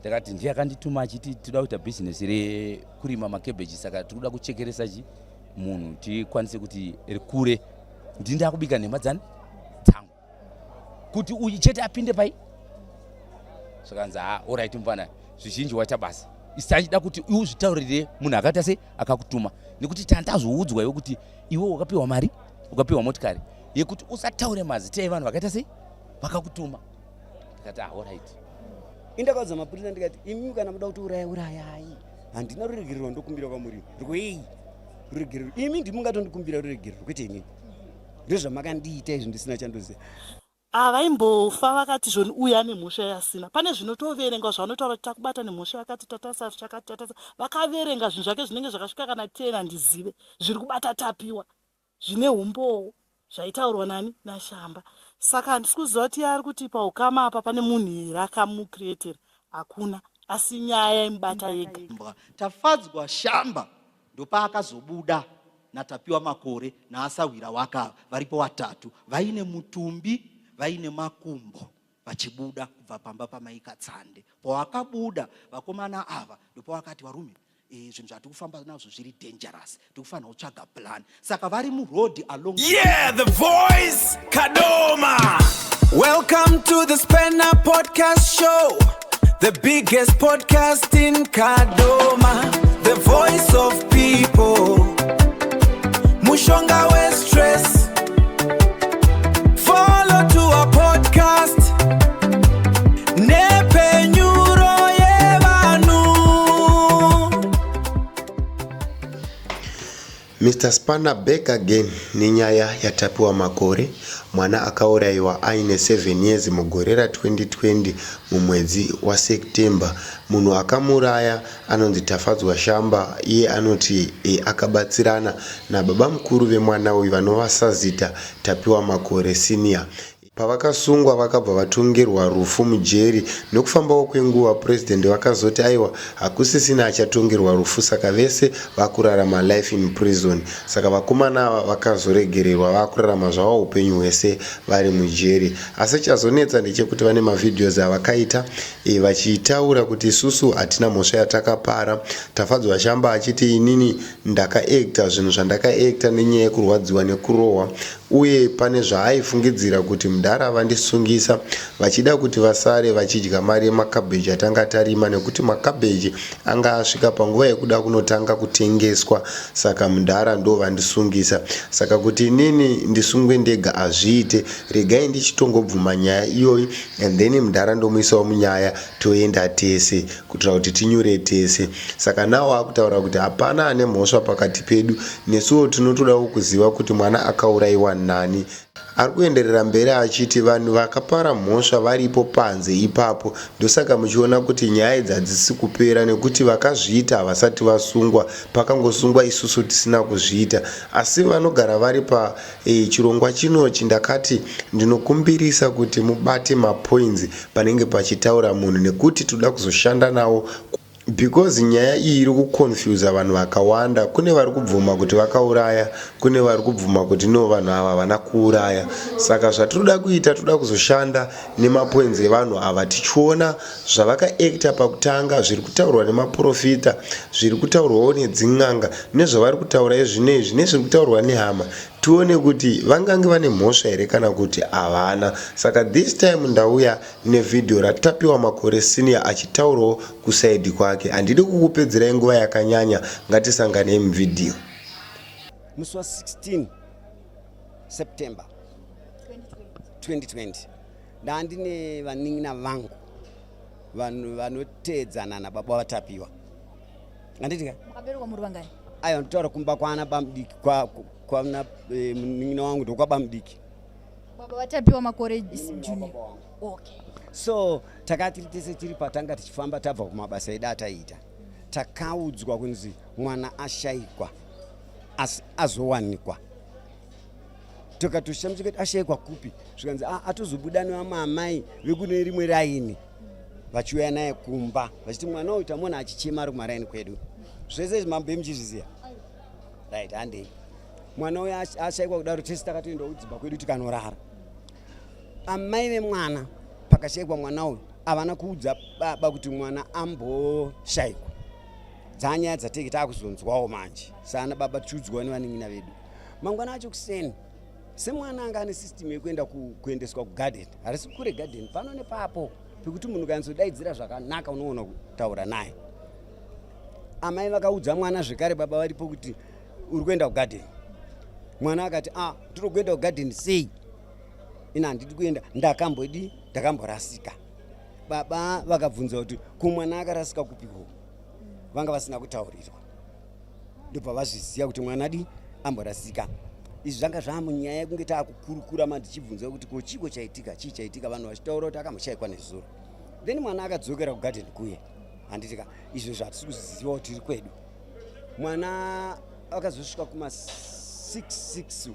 Takati ndiye akandituma achiti toda kuita business rekurima makebeji, saka tikuda kuchekeresa munhu tikwanise kuti rikure. Ndinda kubika nemadzani dzangu kuti uyu chete apinde pai. Saka alright mfana, zvizhinji waita basa. Isachida kuti uzvitaurire munhu akaita sei akakutuma, nekuti tandazoudzwa iwe kuti iwe wakapiwa mari, ukapiwa motikari yekuti usataure mazita evanhu vakaita sei vakakutuma. Tikati alright. Indakaudza mapurisa ndikati imi kana muda kuti urayai, handina ruregerero ndokumbira kwamuri. Rwei ruregerero imi ndimungatondikumbira ruregerero kwete imi. Ndozvamakandiita izvi ndisina chandoziva. Avaimbofa vakati zvoni uya nemhosva yasina. Pane zvinotoverenga zvavanotaura kuti takubata nemhosva yakati tatasa chakati tatasa. Vakaverenga zvinhu zvake zvinenge zvakasvika kana 10 handizive. Zviri kubata Tapiwa. Zvine umbowo zvaitaurwa nani naShamba. Saka handisi kuziva kuti ari kuti paukama apa pane munhu rakamucreatera. Hakuna. Asi nyaya imubata yega. Tafadzwa Shamba ndopaakazobuda naTapiwa Makore naasawira waka varipo watatu vaine mutumbi vaine makumbo vachibuda kubva pamba pamaikatsande. Pawakabuda vakomana ava ndipo vakati varume zvinhu zvatiri kufamba nazvo zviri dangerous, tikufanira kutsvaga plan. Saka vari muroad along. Yeah, the voice Kadoma. Welcome to the Spanner Podcast Show, the biggest podcast in Kadoma, the voice of people. Mushonga we stress. Follow to a podcast. Nepe nyuro ye vanu. Mr. Spanner back again. Ninyaya ya Tapiwa Makore. Mwana akauraiwa aine 7 years mugore ra 2020 mumwedzi wa September. Munhu akamuraya anonzi Tafadzwa Shamba. Iye anoti akabatsirana nababa mukuru vemwana uyu vanova Sazita Tapiwa Makore senior. Pavakasungwa vakabva vatongerwa rufu mujeri. Nokufambawo kwenguva president vakazoti aiwa hakusisina achatongerwa rufu, saka vese vakurarama life in prison. Saka vakomana ava vakazoregererwa vakurarama zvavo upenyu hwese vari mujeri. Asi chazonetsa ndechekuti vane mavideos avakaita vachitaura kuti isusu hatina mhosva yatakapara. Tafadzwa Shamba achiti inini ndakaekta zvinhu zvandakaekta nenyaya yekurwadziwa nekurohwa, uye pane zvaaifungidzira kuti mudhara vandisungisa vachida kuti vasare vachidya mari yemakabeji atanga tarima, nekuti makabeji anga asvika panguva yekuda kunotanga kutengeswa. Saka mudhara ndo vandisungisa. Saka kuti inini ndisungwe ndega azviite, regai ndichitongobvuma nyaya iyoyi, and then mudhara ndomuisawo munyaya toenda tese kuitira kuti tinyure tese. Saka nawo akutaura kuti hapana ane mhosva pakati pedu, nesuwo tinotodawo kuziva kuti mwana akauraiwa nani. Ari kuenderera mberi achiti vanhu vakapara mhosva varipo panze ipapo. Ndosaka muchiona kuti nyaya idzi hadzisi kupera, nekuti vakazviita havasati vasungwa, pakangosungwa isusu tisina kuzviita. Asi vanogara vari pa chirongwa chinochi ndakati ndinokumbirisa kuti mubate mapoints panenge pachitaura munhu, nekuti toda kuzoshanda nawo. Because nyaya iyi iri kuconfuse vanhu vakawanda. Kune vari kubvuma kuti vakauraya, kune vari kubvuma kuti no vanhu ava vana kuuraya. Saka zvatinoda kuita, toda kuzoshanda nemapoints evanhu ava, tichiona zvavakaekta pakutanga zviri kutaurwa nemaprofita, zviri kutaurwawo nedzin'anga, nezvavari kutaura izvinezvi, nezviri kutaurwa nehama, tuone kuti vangange vane mhosva here kana kuti havana. Saka this time ndauya nevidheo raTapiwa Makore senior achitaurawo kusaidi kwake. Handidi kukupedzerai nguva yakanyanya, ngatisanganei muvidheo. Musi wa 16 September 2020 ndandine vaning'ina vangu vanhu vanoteedzana nababa vaTapiwa. Anditi makaberekwa muri vangani? Ayo nditaura kumba kwana bamudiki kwa muning'ina wangu ndo kwa bamudiki. Baba vaTapiwa Makore junior. Okay. So takati tese tiri patanga tichifamba tabva kumabasa edu ataita, takaudzwa kunzi mwana ashayikwa azowanikwa. Tukatoshamisa kuti ashayikwa kupi, zvikanzi atozobuda nevamamai vekune rimwe raini vachiuya naye kumba vachiti mwana uyu tamona achichema ari kumaraini kwedu. Zvese mambo emuchizviziva. Right, handei mwana uyu ashayikwa kudaro, tese takatoenda kudzimba kwedu tikanorara. Amai vemwana pakashayikwa mwana uyu havana kuudza baba kuti mwana amboshayikwa. Dzanyaya dzatenge taakuzonzwawo manje. Sana baba tichiudzwa nevaning'ina vedu. Mangwana acho kuseni semwana anga ane system yekuendeswa kugarden, harisi kure garden pano nepapo pekuti munhu kanzodaidzira zvakanaka unoona kutaura naye. Amai vakaudza mwana zvekare baba varipo kuti uri kuenda kugarden. Mwana akati tiri kuenda kugarden sei? Ina handidi kuenda, ndakamborasika. Baba vakabvunza kuti kumwana akarasika kupiko, vanga vasina kutaurirwa. Ndobva vazviziva kuti mwana amborasika. Izvi zvanga zvamunyaya yekunge taakukurukura mandichibvunza kuti ko chiko chaitika, chii chaitika, vanhu vachitaura kuti akamushayikwa nezuro. Then mwana akadzokera kugarden kuye. Handitika izvo zvatisi kuziva kuti tiri kwedu. Mwana akazosvika kuma6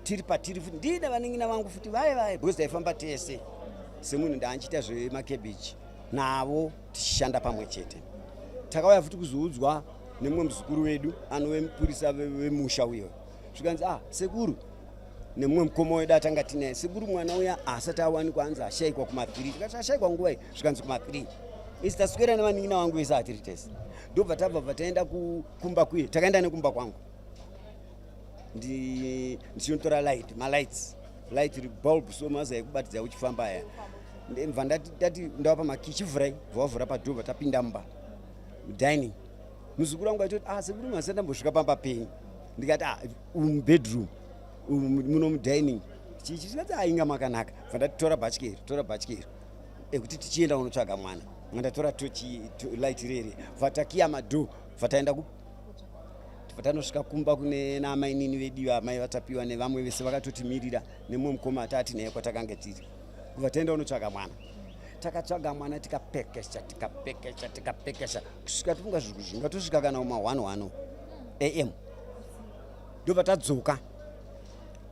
tiri patiri futi ndida vaning'ina vangu futi vai because taifamba tese semunhu ndaanchita zvemakebichi navo tichishanda pamwe chete. Takauya futi kuzoudzwa nemumwe muzukuru wedu anove mupurisa vemusha uyo. Zvikanzi sekuru nemumwe mukoma wedu atanga tinaye, sekuru mwana uya asati awanikwa anzi ashayikwa kuma3. Tikati ashayikwa nguvai? Zvikanzi kuma3. Isi taswera nevaning'ina vangu vese atiri tese. Ndobva tabva taenda kukumba kuye, takaenda nekumba kwangu. Ndichinotora lights bulb so maza ekubatidza uchifamba aya. Ndemva ndati ndava pamakichi vhurai, vavhura padhova tapinda mumba dining. Muzukuru wangu achoti sekuru masati ndambosvika pamba penyu. Ndikati bedroom muno mudining chichi chikati inga makanaka. Vandatitora bachikeri ekuti tichienda kunotsvaga mwana. Mandatora light rere vatakiya madho vataenda vatanosvika kumba kune namainini vedu amai vatapiwa nevamwe vese vakatotimirira nemumwe mukoma atati naye kwatakanga tiri. Vataenda kunotsvaga mwana. Takatsvaga mwana tikapekesha kusvika tifunga zvinhu zvingatosvika kana uma1 am. Ndobva tadzoka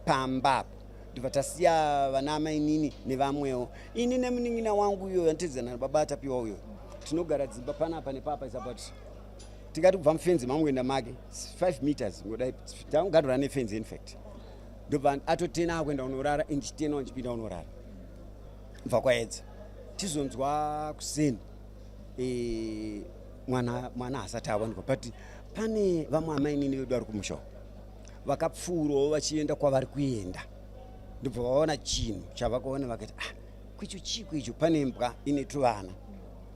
pamba ndobva tasiya vana mainini nevamwewo. Ini nemuning'ina wangu uyo yanditedzana nababa atapiwa uyo tinogara dzimba panapa nepapa isabut tikati kubva mufenzi mangoenda make 5 meters ngodai tangogarura nefenzi infact. Ndobva atotena akuenda unorara indichitena ndichipinda unorara. Bva kwaedza tizonzwa kuseni mwana hasati awanikwa but pane vamwe amainini vedu vari kumusha vakapfuurawo vachienda kwavari kuenda. Ndobva vaona chinhu chavakaona vakati kwicho chiko icho, pane mbwa ine tuvana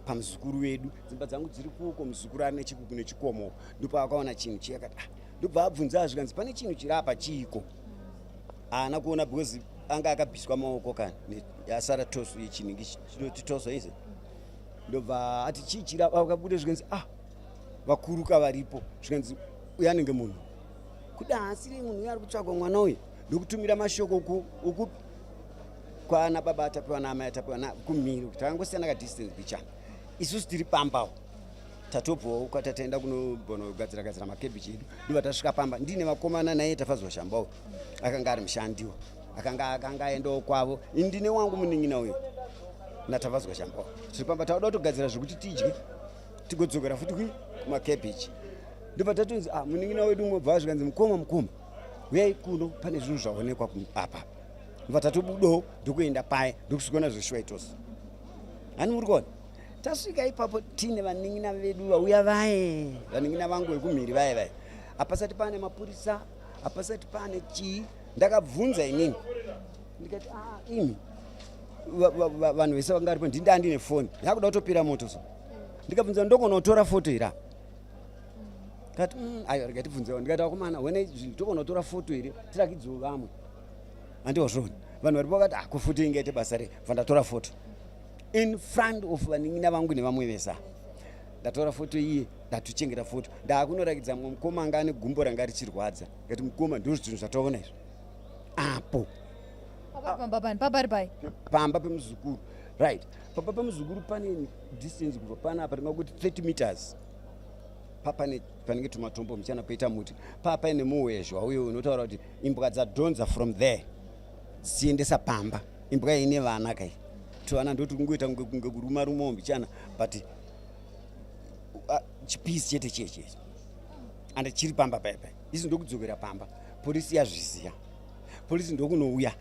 pamuzukuru wedu, dzimba dzangu dziri kuko, muzukuru ari nechikuku nechikomo. Ndipo akaona chinhu chiyakati ndobva abvunza zvikanzi pane chinhu chiri apa chiko. Haana kuona because anga akabviswa maoko kana yasara toso yechinhu chinoti toso ize. Ndobva ati chii chiri apa, akabuda zvikanzi vakuruka varipo zvikanzi uyu anenge munhu kuda hasiri munhu uyo ari kutsvagwa mwana uyu. Ndokutumira mashoko uku kwana baba atapiwa naamai atapiwa kumhiri kuti takangosiyana kadistance bichana. Isusu tiri pambawo tatobvawo kwatataenda kunogona kugadzira makebichi edu. Ndobva tasvika pamba ndine vakomana naye tafazoshambawo. Akanga ari mushandiwo akanga aendawo kwavo. Ndine wangu muning'ina uyo natafazoshambawo. Tiri pamba tauda kutogadzira zvokuti tidye tigodzokera futi kumakebichi. Ndobva tatonzi muning'ina wedu umwe bva zvikanzi mukoma uyai kuno pane zvinhu zvaonekwa apa. Ndobva tatobudawo ndokuenda paya ndokusvikona zveshwaitosi. Hani muri kuona tasvika ipapo tine vaning'ina vedu vauya vaning'ina vangu vekumhiri vai hapasati pane mapurisa, hapasati pane chii. Ndakabvunza inini ndikati imi vanhu vese vanga varipo ndine foni yakuda kutopira moto so. Ndikabvunza ndogona kutora foto ira. Kati ayo rikatibvunzawo ndikati vakomana wene togona kutora foto here tirakidzewo vamwe. Handiwazvoni vanhu varipo vakati kufoto ingaite basa re. Vandatora foto in front of vaning'ina vangu nevamwe vesa. Ndatora foto iye ndatuchengera foto. Ndaakunorakidza mumwe mukoma anga ane gumbo ranga richirwadza. Ngati mukoma ndozvinhu zvataona izvo apo Papa pai pamba pemuzukuru right. Papa pemuzukuru pane distance kubva panapa ringakuti 30 meters. Panenge tumatombo muchana poita muti paine muwezhwa uyo unotaura kuti imbwa dzadhonza from there dzichiendesa pamba. Imbwa ine vana kai tuvana ndoti kungoita kunge kuruma mbichana but chipisi chete cheche ande chiri pamba paipai. Isi ndokudzokera pamba. Polisi yazviziya. Polisi ndokunouya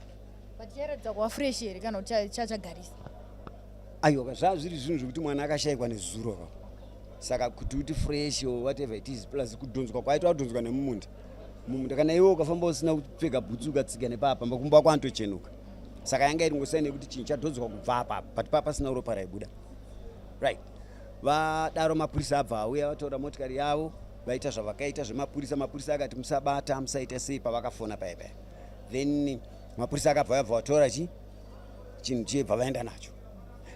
but charedza kwa fresh here kana chachagarisa. aiwa zvazviri zvinhu zvekuti mwana akashayikwa nezuro saka kuti fresh or whatever it is plus kudhonzwa kwaitwa kudhonzwa nemumunda kana iwe ukafamba usina kupfeka bhutsu ukatsiga nepapa makumbo ako anotochenuka saka yanga iri ngosai nekuti chinhu chadhonzwa kubva apapa but papasina ropa raibuda right. Vadaro mapurisa abva auya vatora motikari yavo vaita zvavakaita zvemapurisa. Mapurisa akati musabata musaita sei pavakafona paipai. Then mapurisa akabva yabva vatora chinhu chebva vaenda nacho.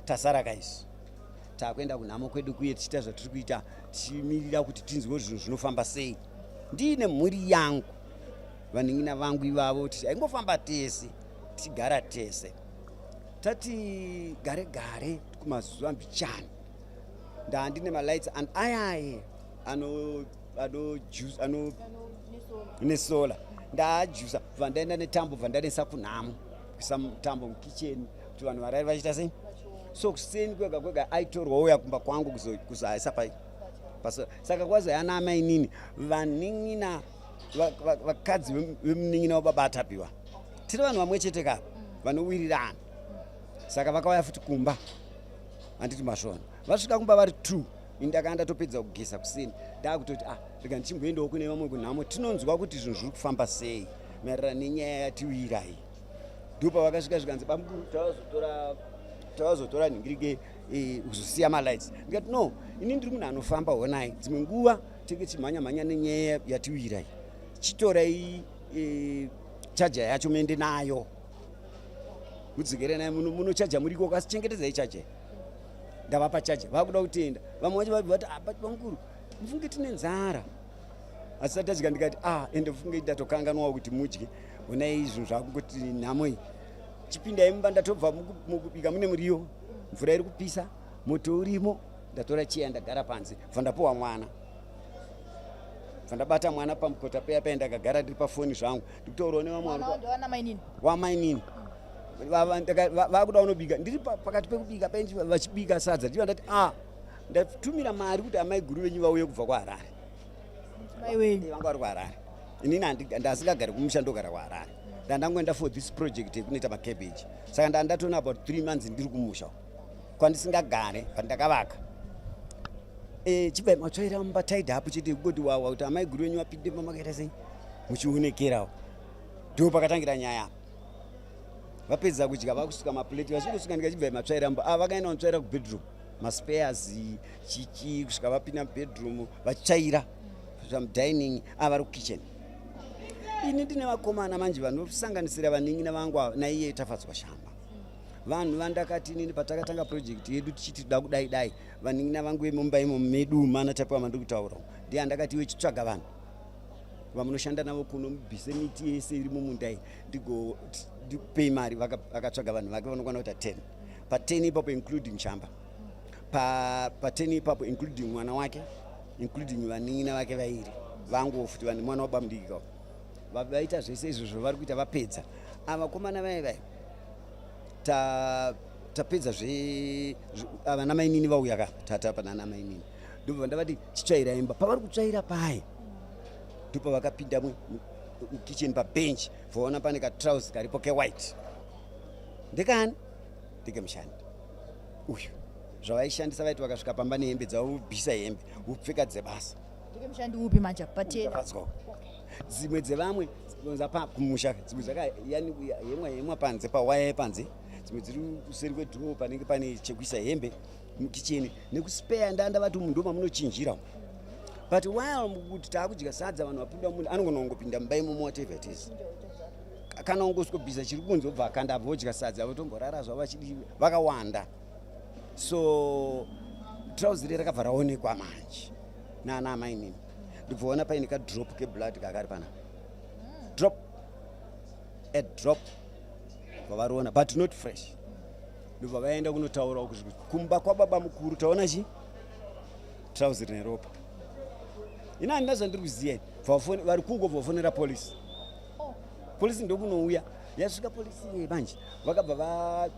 Tasara guys, takuenda kunhamo kwedu kuye tichita zvatiri kuita tichimirira kuti tinzwe zvinhu zvinofamba sei. Ndine mhuri yangu vaning'ina vangu ivavo titi aingofamba tese tigara tese tati gare gare kumazuva mbichana ndandine malights and ayaye ano nesola ndajusa bva ndaenda netambo bva ndanesa kunhamo kuisa tambo mukicheni kuti vanhu varari vachiita sei. So kuseni kwega kwega aitorwa uya kumba kwangu kuzoisa saka kwazi yana amai nini vaning'ina vakadzi vemuning'ina wababa Tapiwa tiri vanhu vamwe chete kapa vanowirirana. Saka vakauya futi kumba handiti masvona vasvika kumba vari 2 indakanda topedza kugesa kuseni ndakutoti rega ndichimboendawo kune vamwe kunhamo tinonzwa kuti zvinhu zviri kufamba sei maererano nenyaya yatiwira iyi. Ndopa vakasvika zvikanzi bamukuru tawazotora nhingirike kuzosiya malights. Ndikati no, ini ndiri munhu anofamba honai dzimwe nguva tenge chimhanya nenyaya yatiwira iyi chitorai chaja yacho muende nayo mudzikere nayo munochaja muriko kasichengetedzai chaja. Ndavapa chaja vakuda kutenda vamwe vacho vati bamukuru mufunge tine nzara asi tatadya ndikati ende mufunge ndatokanganwawo kuti mudye honai zvinhu zvakungoti nhamo iyi chipindai mumba ndatobva mukubika mune muriwo mvura iri kupisa moto urimo ndatora cheya ndagara panze bva ndapuwa mwana bva ndabata mwana pamukota peya ndakagara ndiri pafoni zvangu ndikutaurawo nevamwe wamainini vakuda unobika ndiri pakati pekubika penji vachibika sadza ndiva ndati ndatumira mari kuti amai guru venyu vauye kubva kuHarare vanga vari kuHarare inini ndasingagari kumusha ndogara kuHarare ndandangoenda for this project yekunoita macabbage saka ndandatona about 3 months ndiri kumusha kwandisingagare pandakavaka chibai matsvaira mumba taidha apo chete kugoti wawa kuti amai guru venyu vapinde pamakaita sei muchionekerawo ndo pakatangira nyaya vapedza kudya vakusuka mapleti vachingosvika ndikachibva matsvaira mumba vakaenda kunotsvaira kubedroom maspares chichi kusvika vapinda mubedroom vachitsvaira zvamudining vari kukitchen. Ini ndine vakomana manje vanosanganisira vaning'ina vangu naiye tafadzwa shamba vanhu vandakati inini patakatanga project yedu tichiti da kudai vaning'ina vangu vemumba imo medu mana Tapiwa mandiri kutaura ndiye andakati iwe chitsvaga vanhu vamunoshanda navo kuno mubvise miti yese iri mumundai ndikupei mari. Vakatsvaga vanhu vake vanokwana kuita 10 pa10 ipapo including shamba pa10 ipapo including mwana wake including vaning'ina vake vairi vangu futi mwana wabamudikikawo vaita zvese izvozvo vari kuita vapedza avakomana vai tapedza vana mainini vauya kapa tatapa nana mainini ndobva ndavati chitsvaira imba pavari kutsvaira pai ndopa vakapinda mukitchen pabench vaona pane katrausi karipo kewhite ndekani ndekemushandi uyu zvavaishandisa vaiti vakasvika pamba nehembe dzavo vobvisa hembe vopfeka dzebasa. Ndekemushandi upi manje patena dzimwe dzevamwe kumusha dzimwe dzakayemwa panze pawaya yepanze dzimwe dziri kuseri kwedhoo panenge pane chekuisa hembe mukicheni nekuspare ndavati munhu ndomamunochinjira but while kuti taakudya sadza vanhu vapinda munhu anogona kungopinda mumba imomo whatever it is kana ungosvika chiri kunze obva akanda vodya sadza votomborara zvavo vachidi vakawanda. So trousi iri rakabva raonekwa manje nana amainini ndibvaona paine kadrop keblood kakari pana a drop vavariona but not fresh. Ndobva vaenda kunotaurawo kuti kumba kwababa mukuru taona trousi rine ropa ina handina zvandiri kuziya vari kungobva vafonera polisi ndokunouya yasvika polisi manje vakabva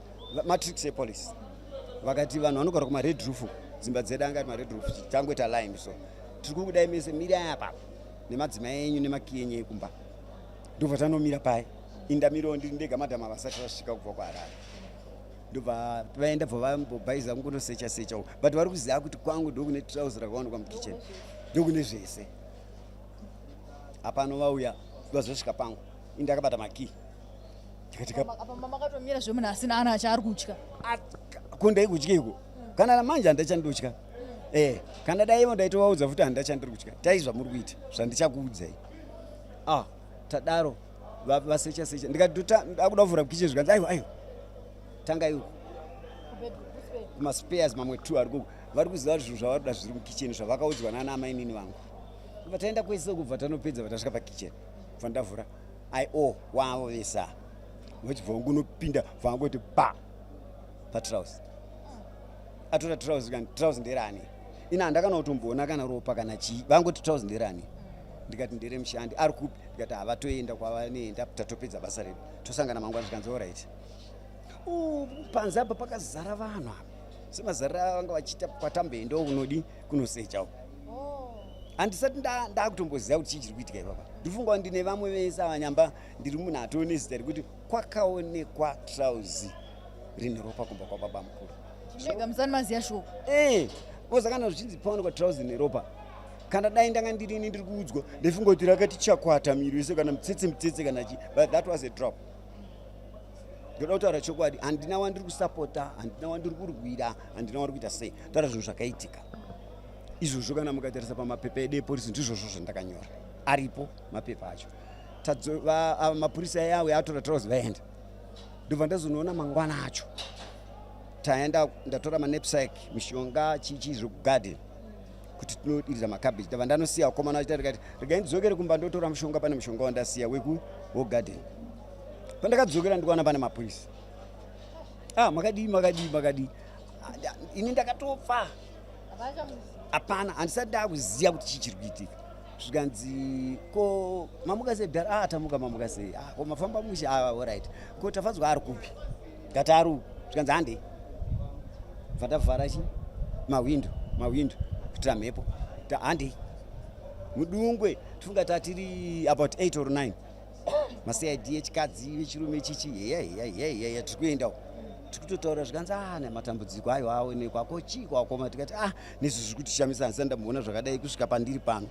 matrix yepolisi vakati vanhu vanogara kumared roof dzimba dzedu angati mared roof tangoita line so tiri kukudai mese mirai apa nemadzimai enyu nemaki enyu ekumba ndobva tanomira pai indamirawo ndiri ndega madhama vasati vasvika kubva kuHarare ndobva vaenda bvavambobhaiza kungonosecha but vari kuziva kuti kwangu ndokune trouzi rakawanikwa mukicheni ndokune zvese. Apano vauya vazosvika pangu indakabata makii apa makatomira zvemunhu asina ana achaari kutya kundai kutya iko kana namanje handachandotya kana daivo ndaitovaudza futi handachandiri kutya taizva muri kuita zvandichakuudzai tadaro vasecha ndikati ndakuda kuvhura kicheni zvikanzi aiwa tanga iwo maspares mamwe 2 ari koko vari kuziva kuti zvinhu zvavaroda zviri mukicheni zvavakaudzwa nana amainini vangu vataenda kwese kubva tanopedza vatasvika pakicheni kubva ndavhura wavo vesa vachibva ungunopinda vangoti patrausi atora trausi kani trausi nderani ina handakana kutomboona kana ropa kana chii vangoti trausi nderani ndikati ndere mushandi ari kupi ndikati havatoenda kwavanoenda tatopedza basa redu tosangana mangwana zvikanzi oright panze apa pakazara vanhu apa semazarira vanga vachiita patamboendawo kunodi kunosecha handisati ndakutomboziva kuti chii chiri kuitika ipapa ndifunga ndine vamwe vese avanyamba ndiri munhu atoone zita rekuti kwakaonekwa trauzi rine ropa kumba kwababa mukuru ega musani maziya shoko oza kana zvichinzi paonekwa trauzi rine ropa kana dai ndanga ndirini ndiri kuudzwa ndifunga kuti rakati chakwata miri wese kana mutsetse kana chi but that was a drop. Ndoda kutaura chokwadi handina wandiri kusapota handina wandiri kurwira handina wari kuita sei taura zvinhu zvakaitika izvozvo kana mukatarisa pamapepa edepolisi ndizvozvo zvandakanyora aripo mapepa acho mapurisa yawe atora trauzi vaenda ndobva ndazonoona mangwana acho taenda ndatora manepsike mishonga chichi zviri kugarden kuti tinodirira makabeji ndabva ndanosiya vakomana vachita rikati regai ndidzokere kumba ndotora mushonga pane mushonga wandasiya wogarden pandakadzokera ndikuona pane mapurisa makadii ini ndakatofa hapana handisati ndakuziva kuti chii chiri kuitika zvikanzi ko mamuka sei bhara tamuka mamuka sei ko mafamba mushe oright ko tafadzwa ari kupi ngati ari uku zvikanzi handei bva ndavhara chi mawindo kuitira mhepo handei mudungwe tifunga tatiri about 8 or 9 macid echikadzi vechirume chichi heya tiri kuendawo tiri kutotaura zvikanzi nematambudziko ayo aonekwa ko chii kwakoma tikati nezvi zviri kutishamisa handisati ndamboona zvakadai kusvika pandiri pano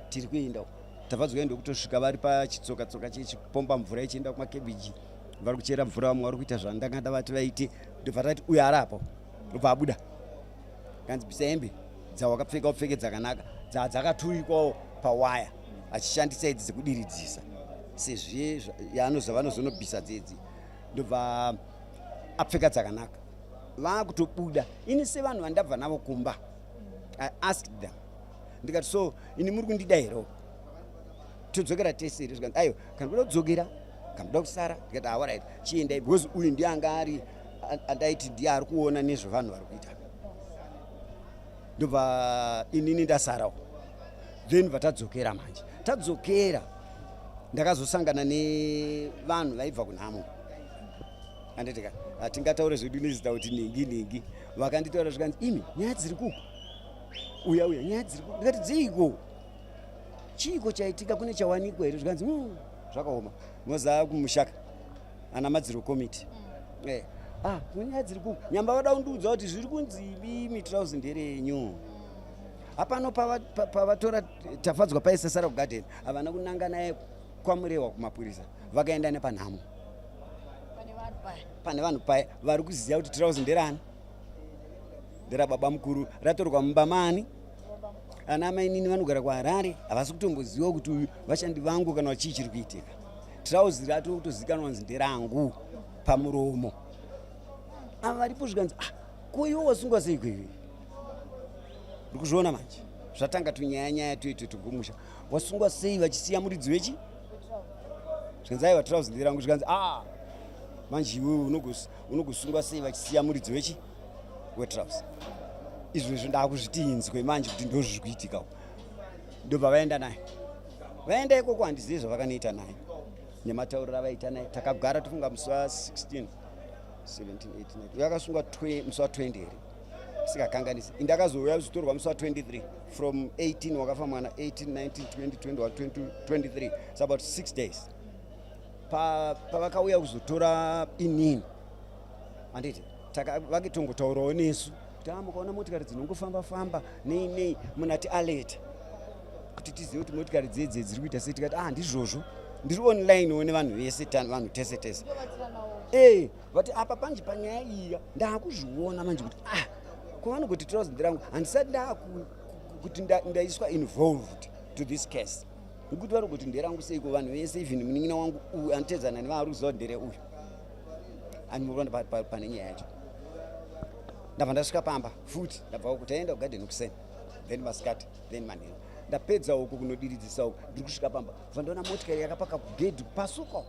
tiri kuendawo tabva enda kutosvika vari pachitsoka chechipomba mvura ichienda kumakebhiji vari kuchera mvura vamwe vari kuita zvandanga ndavati vaite ndobva tati uyo ari apo ndobva abuda kanzi bvisa hembe dzawakapfeka upfeke dzakanaka dzakaturikwawo pawaya achishandisa idzi dzekudiridzisa sezve vanozonobvisa dzedzi ndobva apfeka dzakanaka vakutobuda ini sevanhu vandabva navo kumba I asked them ndikati so ini muri kundida here todzokera teseri zvikanzi aiwa kana kuda kudzokera kana kuda kusara ndikati alright chiendai because uyu ndiye anga ari andaiti ndiye ari kuona nezvevanhu vari kuita ndobva inini ndasarawo then vatadzokera manje tadzokera ndakazosangana nevanhu vaibva kunhamo anditika hatingataure zvedu nezita kuti ningi vakanditaura zvikanzi imi nyaya dziri kuku uya nyaya dziri kuku ndikati dziiko chiiko chaitika kune chawanikwa here zvikanzi zvakaoma moza kumushaka ana madziro komiti nyaya dziri kuku nyamba vada kundiudza kuti zviri kunzi mitrauzi nderenyu hapano pavatora tafadzwa paisesara kugarden havana kunanga naye kwamurehwa kumapurisa vakaenda nepanhamo pane vanhu paya vari kuziva kuti trauzi nderani nderababa mukuru ratorwa mumba mani ana amainini vanogara kuharare havasi kutomboziva kuti uyu vashandi vangu kana vachii chiri kuitika trauzi ratoo kutozivikanwa kunzi nderangu pamuromo ava varipo zvikanzi koiwo wasungwa sei kwewe uri kuzviona manje zvatanga tunyaya tuito tukumusha wasungwa sei vachisiya muridzi wechi zvikanzi aiwa trauzi nderangu zvikanzi manje iwewe unogosungwa sei vachisiya muridzi wechi wetrauzi izvezvo ndakuzviti inzwe manje kuti ndo zviri kuitika ndobva vaenda naye vaenda ikoko handizivi zvavakanoita naye nematauriro avaita naye takagara tofunga musi wa16 17 18 yakasungwa musi wa20 here sikakanganisi indakazouya zitorwa musi wa23 from 18 wakafa mwana 18 19 20 21 23 it's about 6 days pavakauya kuzotora inini handiti vakitongotaurawo nesu kuti mukaona motikari dzinongofamba-famba nei munati alert kuti tizive kuti motikari dzedze dziri kuita sei. Tikati ndizvozvo ndiri online one vanhu vese vanhu tese vati apa panje panyaya iya ndakuzviona manje kuti kwavanogoti tirauzi ndirangu handisati kuti ndaiswa involved to this case nekuti vanogoti nderangu seiko vanhu vese even munin'ina wangu uyu anotedzana nevari kuziva ndere uyu animuronda pane nyaya yacho. Ndabva ndasvika pamba futi ndabva uku taenda kugarden kuseni then masikati then manheru ndapedza uku kunodiridzisa uku ndiri kusvika pamba bva ndaona motikari yakapaka kugedhi pasuko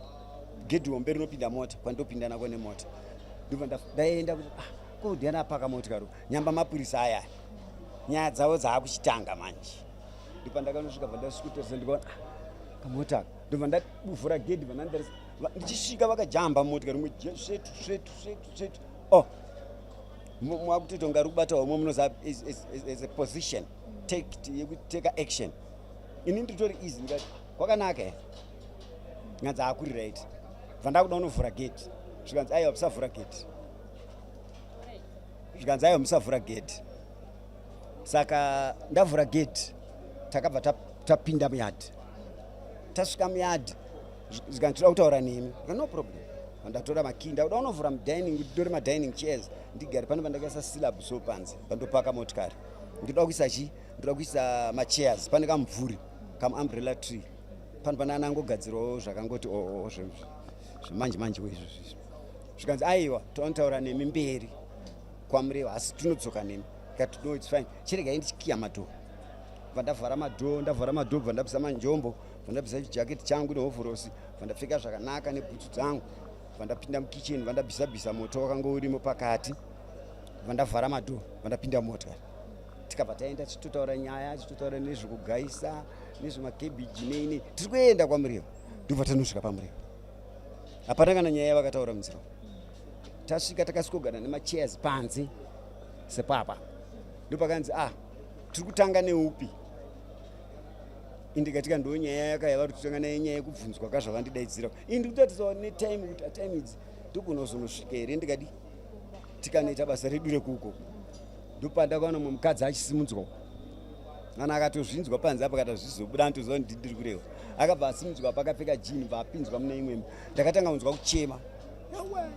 gedhi hombe rinopinda mota kwandopinda nako nemota ndobva ndaenda kuti ko ndiani apaka motikari nyamba mapurisa aya nyaya dzavo dzaakuchitanga manje ndipo ndakanosvika bva ndasvikutosa ndikaona kamota ndobva ndabuvhura gedhi vanandarisa ndichisvika vakajamba motikari rimwe svetu mwakutoti ungari kubata umwe munoziva as a position yekuteka action. Ini nditori easy ndikati kwakanaka here nyanza akuri right bva ndakuda unovhura gate zvikanzi aiwa musavhura gate zvikanzi aiwa musavhura gate saka ndavhura gate takabva tapinda muyadhi tasvika muyadhi zvikanzi toda kutaura nemi no problem ndatora makii ndakuda unovhura mudining kuti ndore madining chairs ndigare pano pandakaisa silab so panze pandopaka motikari ndinoda kuisa chii ndoda kuisa machairs pane kamumvuri kamuumbrella tree pano pana anangogadzirawo zvakangoti zvemanje weizvozvizvo zvikanzi aiwa tonotaura nemi mberi kwamureva asi tunodzoka nemi ikati no its fine chiregai ndichikiya madhoo bva ndavhara madhoo bva ndabvisa manjombo bva ndabvisa chijaketi changu nehovhorosi bva ndapfeka zvakanaka nebhutsu dzangu bva ndapinda mukicheni bva ndabvisabvisa moto wakanga urimo pakati bva ndavhara madhoo bva ndapinda motikari tikabva taenda tichitotaura nyaya tichitotaura nezvekugaisa nezvemakebhiji neine tiri kuenda kwamureva ndobva tanosvika pamureva hapana kana nyaya vakataura munzira tasvika takasvikogara nemachairs panze sepapa ndopakanzi tiri kutanga neupi indikatika ndo nyaya yakaiva kuti totanga naye nyaya yekubvunzwa kazvavandidaidzira ini ndiri kutatisawo netime kuti atime idzi ndokunozonosvika here ndikadi tikanoita basa redu rekuuko ndopandakaona mumwe mukadzi achisimunzwa ana akatozvinzwa panze apa kata zvizobuda ntoziva kuti ndiri kureva akabva asimunzwa pakapfeka jini bva apinzwa mune imwe ndakatanga kunzwa kuchema yawe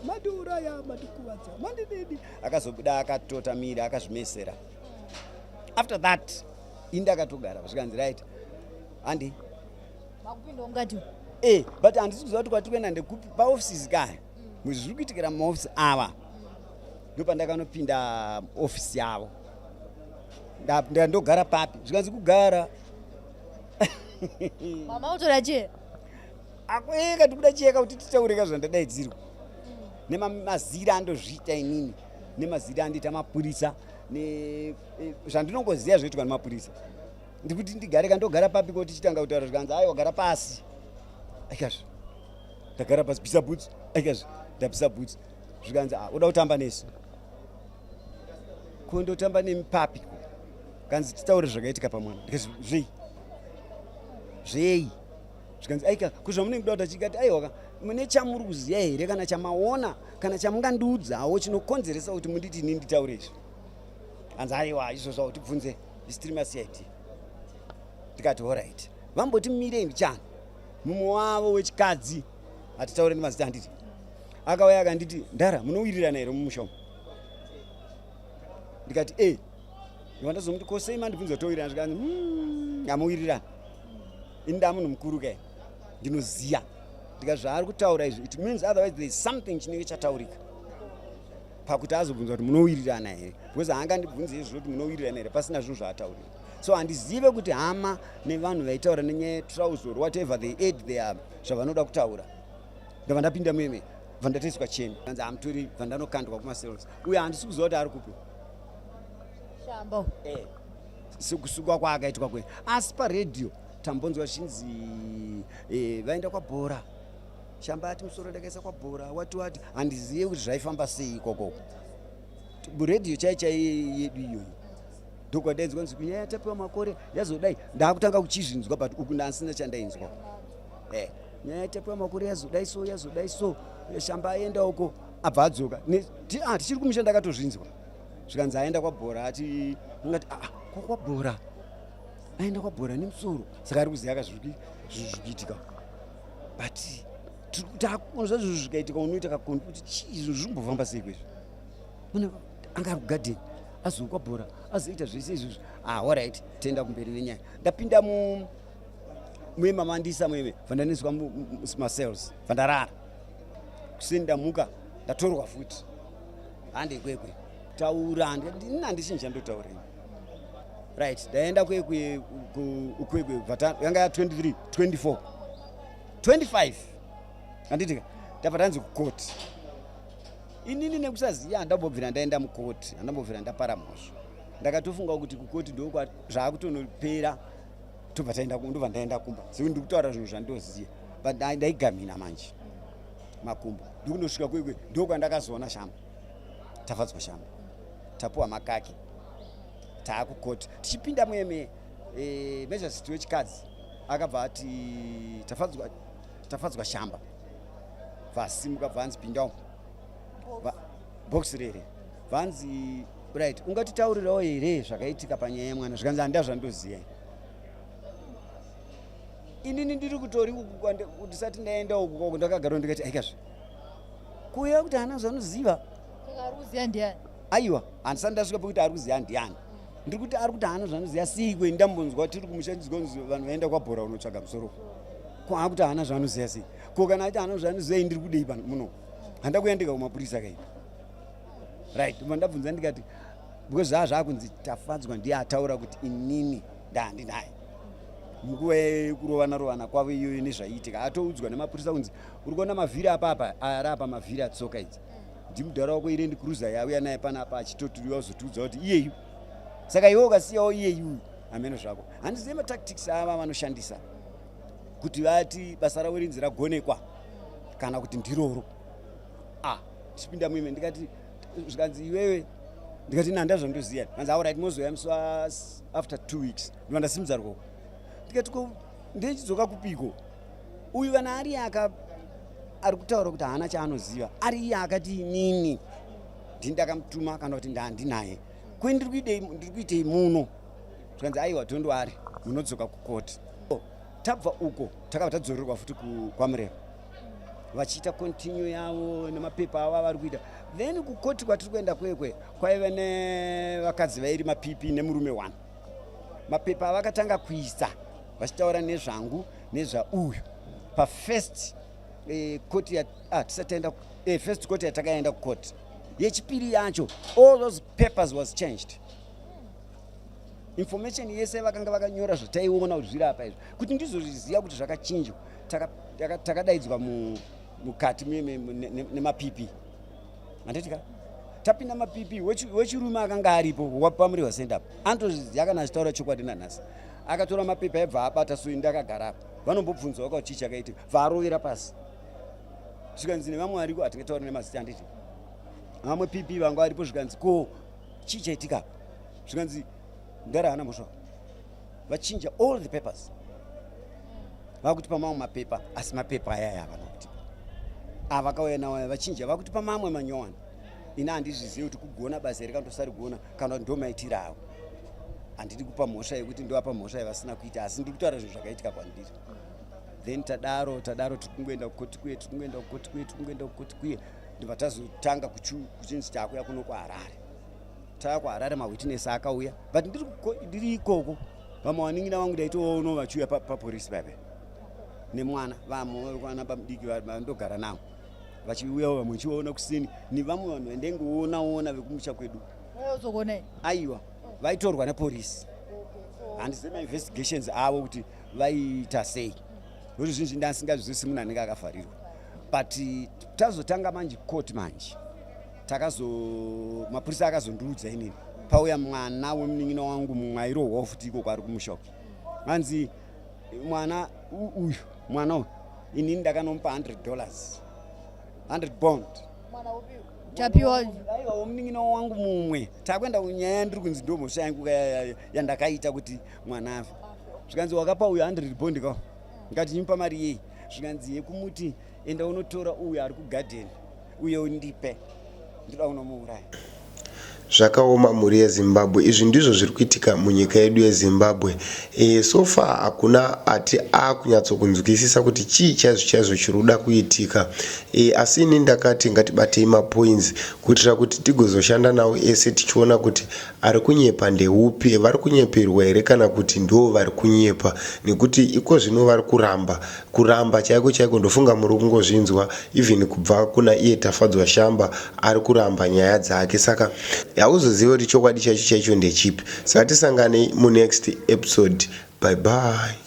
maduraya madikuvadza mandididi akazobuda akatotamira akazvimesera. After that indakatogara zvikanzi right handi makupinda ungati but handisi kuziva kuti kwati kuenda ndekupi paoffices kaya zviri kuitikira mumaofisi ava ndopandakanopinda ofisi yavo ndandogara papi zvikanzi kugara mama utora chee akweka ndikuda cheka kuti titaurika zvandadaidzirwa nemazira andozviita inini nemazira andiita mapurisa zvandinongoziva zvoitwa nemapurisa ndikuti ndigare kandogara papi ko tichitanga kutaura zvikanzi aiwa gara pasi aikazvo ndagara pasi bvisa bhutsu aikazvo ndabvisa bhutsu zvikanzi uda kutamba nesu kundotamba nemi papi kanzi titaure zvakaitika pamwana ndikazi zvei zvikanzi aika kuzvamunenge kuda kuti achikati aiwa mune chamuri kuziva here kana chamaona kana chamungandiudzawo chinokonzeresa kuti munditi ini nditaure izvi hanzi aiwa izvozvawo tibvunze isi tiri masiyati tikati allright vamboti mirei ndichani mumwe wavo wechikadzi hatitaure nemazita handiti akauya akanditi ndara munowirirana here mumushomo ndikati ivandazomuti kosei mandibvunza towirirana zvikanzi hamuwirirana ini ndamunhu mukuru kai ndinoziya ndika zvaari kutaura izvi it means otherwise there is something chinenge chataurika pakuti azobvunza kuti munowirirana here because haangandibvunze izvo kuti munowirirana here pasina zvinhu zvaataurira so handizive kuti hama nevanhu vaitaura nenyaya yetrausor whatever they aid their zvavanoda kutaura ndabva ndapinda muime bva ndataiswa cheni anzi hamutori bva ndanokandwa kumaseros uye handisi kuziva kuti ari kupi shambo sekusukwa kwaakaitwa kwe asi paredhiyo tambonzwa chinzi vaenda kwabhora shamba ati musoro ndakaisa kwabhora wati handizive kuti zvaifamba sei ikoko redhiyo chai yedu iyoyi ndokwadaidzwa nzi kunyaya yatapiwa makore yazodai ndaakutanga kuchizvinzwa but uku ndaasina chandainzwa nyaya yatapiwa makore yazodai so shamba aenda uko abva adzoka tichiri kumushanda akatozvinzwa zvikanzi aenda kwabhora ati ungati kwabhora aenda kwabhora nemusoro saka ari kuziva zvikuitika but takunzva zvinhu zvikaitika unoita kakondi kuti chii zvimbofamba sei kwezvo anga ari kugadheni azoka kwabhora azoita zvese izvozvo allright toenda kumberi nenyaya ndapinda muemamandisa mueme vandaniswa masales vandarara kuseni ndamuka ndatorwa futi hande kwekwe taura handichinja ndotaurei right ndaenda kwekwe yanga ya 23 24 25 handitika ndabva ndanzi kukoti inini nekusaziva handambobvira ndaenda mukoti handambobvira ndapara mhosva ndakatofunga kuti kukoti ndokwa zvaakutonopera tobva ndaenda kumba sekuti ndiri kutaura zvinhu zvandoziva but ndaigamina manje makumbo ndikundosvika kwekwe ndokwandakazoona shamba tafadzwa shamba tapuwa makake taakukoti tichipinda mueme majority wechikadzi akabva ati tafadzwa shamba vasimuka bvanzi pindawo box rere bvanzi right ungatitaurirawo here zvakaitika panyaya yemwana zvikanzi handa zvandoziva inini ndiri kutori ndisati ndaenda uku ndakagara ndikati aikazve kuuya kuti hana zvanoziva aiwa handisati ndasvika pekuti ari kuziva ndiani ndiri kuti ari kuti hana zvanoziva sikwe ndambonzwa tiri kumushandidzwa kunzi vanhu vaenda kwabhora unotsvaga musoro kwaa kuti hana zvanoziva sei ko kana ati hana zvanoziva ndiri kudei pano muno handa kuyandika kumapurisa kai right ndabvunza ndikati because zvaakunzi tafadzwa ndiye ataura kuti inini ndahandinaye munguva yekurovana kwavo iyoyo nezvaiitika atoudzwa nemapurisa kunzi uri kuona mavhiri apapa ari apa mavhiri atsoka idzi ndimudhara wako irendi kuruza yauya naye panapa achitoturiwa zotiudza kuti iyeyu saka iwe ukasiyawo iyeyu ameno zvako handizive matactics ava vanoshandisa kuti vati basa ravo rinzi ragonekwa kana kuti ndiroro tichipinda muime ndikati zvikanzi iwewe ndikati nanda zvandoziya kanzi allright mozoya muswa after 2 weeks ndiva ndasimudza rukoko ndikati ndechidzoka kupiko uyu kana ari ari kutaura kuti haana chaanoziva ari iye akati inini ndindakamutuma kana kuti ndandinaye kwe ndiri kuitei muno zvikanzi aiwa tondwari munodzoka kukoti tabva uko takabva tadzorerwa futi kwamurero vachiita continue yavo nemapepa avo avari kuita then kukoti kwatiri kuenda kwekwe kwaiva nevakadzi vairi mapipi nemurume 1 mapepa avakatanga kuisa vachitaura nezvangu nezvauyu pafirst koti first koti yatakaenda kukoti yechipiri yacho all those papers was changed information yese vakanga vakanyora zvotaiona kuti zviri apa izvo kuti ndizozviziva kuti zvakachinjwa takadaidzwa mukati nemapipi handitika tapinda mapipi wechirume akanga aripo wapamuriwa sendapo anotozviziva kana achitaura chokwadi nanhasi akatora mapepa ebva abata so ndakagara apa vanombobvunzwa kuti chii chakaitika varovera pasi zvikanzi nevamwe variko hatingataura nemazita handiti vamwe pipi vangu varipo zvikanzi ko chii chaitika zvikanzi ndara hana mhosva vachinja all the papers vakutipa mamwe mapepa asi mapepa ayaya havana kutipa avakauya nawo vachinja vakutipa mamwe manyowani ina handizvizivi kuti kugona basa here kana tosari kugona kana kuti ndomaitira avo handidi kupa mhosva yekuti ndovapa mhosva yavasina kuita asi ndiri kutaura zvinhu zvakaitika kwandiri then tadaro tikungoenda kukoti kuye ndibva tazotanga kuchinzi takuya kuno kuharare taka kuharare mawitness akauya but ndiri ikoko vamawaningina vangu ndaitoono vachiuya papolisi pape nemwana vana pamudiki vandogara navo vachiuyawo vamwe chivaona kusini ni vamwe vanhu vandaingoonaona vekumusha kwedu aiwa vaitorwa nepolisi handizive mainvestigations avo kuti vaiita sei nokuti zvinji ndasingazvizivisi munhu anenge akavharirwa but tazotanga manje koti manje mapurisa akazondiudza inini pauya mwana wemunin'ina wangu mumwe airohwawo futi ikoko ari kumusha hanzi mwana uyu inini ndakanomupa $100 bond aiwa womunin'ina wangu mumwe takuenda kunyaya ndiri kunzi ndo mhosva yangu yandakaita kuti mwana afe zvikanzi wakapa uyu 100 bond ngati nyimupa mari yei zvikanzi yekumuti enda unotora uyu ari kugadheni uye undipe, ndoda kunomuuraya. Zvakaoma mhuri yeZimbabwe. Izvi ndizvo zviri kuitika munyika yedu yeZimbabwe. So far hakuna ati akunyatsokunzwisisa kuti chii chaizvo chiri kuda kuitika. Asi ini ndakati ngatibatei mapoints kuitira kuti tigozoshanda nawo ese tichiona kuti ari kunyepa ndeupi, vari kunyeperwa here kana kuti ndo vari kunyepa, nekuti iko zvino vari kuramba chaiko ndofunga muri kungozvinzwa even kubva kuna iye Tafadzwa Shamba ari kuramba nyaya dzake. Saka hauzoziva kuti chokwadi chaicho ndechipi. Saka tisanganei munext episode. Bye bye.